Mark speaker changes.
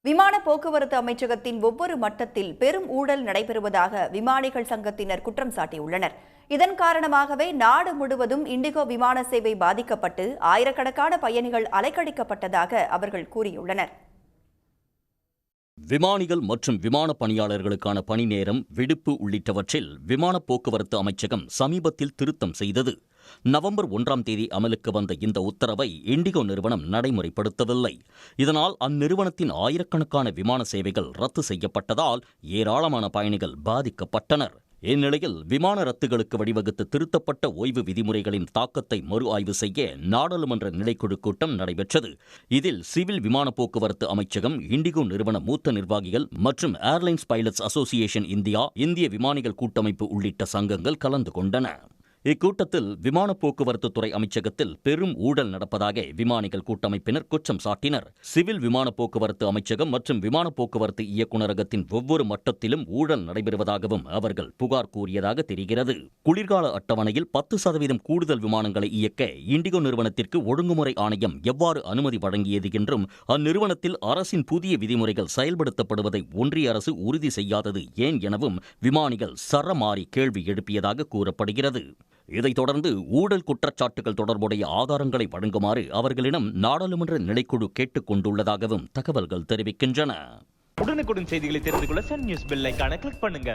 Speaker 1: விமான போக்குவரத்து அமைச்சகத்தின் ஒவ்வொரு மட்டத்தில் பெரும் ஊழல் நடைபெறுவதாக விமானிகள் சங்கத்தினர் குற்றம் சாட்டியுள்ளனர். இதன் காரணமாகவே நாடு முழுவதும் இண்டிகோ விமான சேவை பாதிக்கப்பட்டு ஆயிரக்கணக்கான பயணிகள் அலைக்கழிக்கப்பட்டதாக அவர்கள் கூறியுள்ளனர்.
Speaker 2: விமானிகள் மற்றும் விமான பணியாளர்களுக்கான பணி நேரம், விடுப்பு உள்ளிட்டவற்றில் விமான போக்குவரத்து அமைச்சகம் சமீபத்தில் திருத்தம் செய்தது. நவம்பர் 1ஆம் தேதி அமலுக்கு வந்த இந்த உத்தரவை இண்டிகோ நிறுவனம் நடைமுறைப்படுத்தவில்லை. இதனால் அந்நிறுவனத்தின் ஆயிரக்கணக்கான விமான சேவைகள் ரத்து செய்யப்பட்டதால் ஏராளமான பயணிகள் பாதிக்கப்பட்டனர். இந்நிலையில் விமான ரத்துகளுக்கு வழிவகுத்து திருத்தப்பட்ட ஓய்வு விதிமுறைகளின் தாக்கத்தை மறு ஆய்வு செய்ய நாடாளுமன்ற நிலைக்குழு கூட்டம் நடைபெற்றது. இதில் சிவில் விமான போக்குவரத்து அமைச்சகம், இண்டிகோ நிறுவன மூத்த நிர்வாகிகள் மற்றும் ஏர்லைன்ஸ் பைலட்ஸ் அசோசியேஷன் இந்தியா, இந்திய விமானிகள் கூட்டமைப்பு உள்ளிட்ட சங்கங்கள் கலந்து கொண்டன. இக்கூட்டத்தில் விமான போக்குவரத்து துறை அமைச்சகத்தில் பெரும் ஊழல் நடப்பதாக விமானிகள் கூட்டமைப்பினர் குற்றம் சாட்டினர். சிவில் விமான போக்குவரத்து அமைச்சகம் மற்றும் விமான போக்குவரத்து இயக்குநரகத்தின் ஒவ்வொரு மட்டத்திலும் ஊழல் நடைபெறுவதாகவும் அவர்கள் புகார் கூறியதாக தெரிகிறது. குளிர்கால அட்டவணையில் 10% கூடுதல் விமானங்களை இயக்க இண்டிகோ நிறுவனத்திற்கு ஒழுங்குமுறை ஆணையம் எவ்வாறு அனுமதி வழங்கியது என்றும், அந்நிறுவனத்தில் அரசின் புதிய விதிமுறைகள் செயல்படுத்தப்படுவதை ஒன்றிய அரசு உறுதி செய்யாதது ஏன் எனவும் விமானிகள் சரமாரி கேள்வி எழுப்பியதாக கூறப்படுகிறது. இதைத் தொடர்ந்து ஊழல் குற்றச்சாட்டுகள் தொடர்புடைய ஆதாரங்களை வழங்குமாறு அவர்களிடம் நாடாளுமன்ற நிலைக்குழு கேட்டுக் கொண்டுள்ளதாகவும் தகவல்கள் தெரிவிக்கின்றன.
Speaker 3: உடனுக்குடன் செய்திகளை தெரிந்து கொள்ள சன் நியூஸ் பெல் ஐகானை கிளிக் பண்ணுங்க.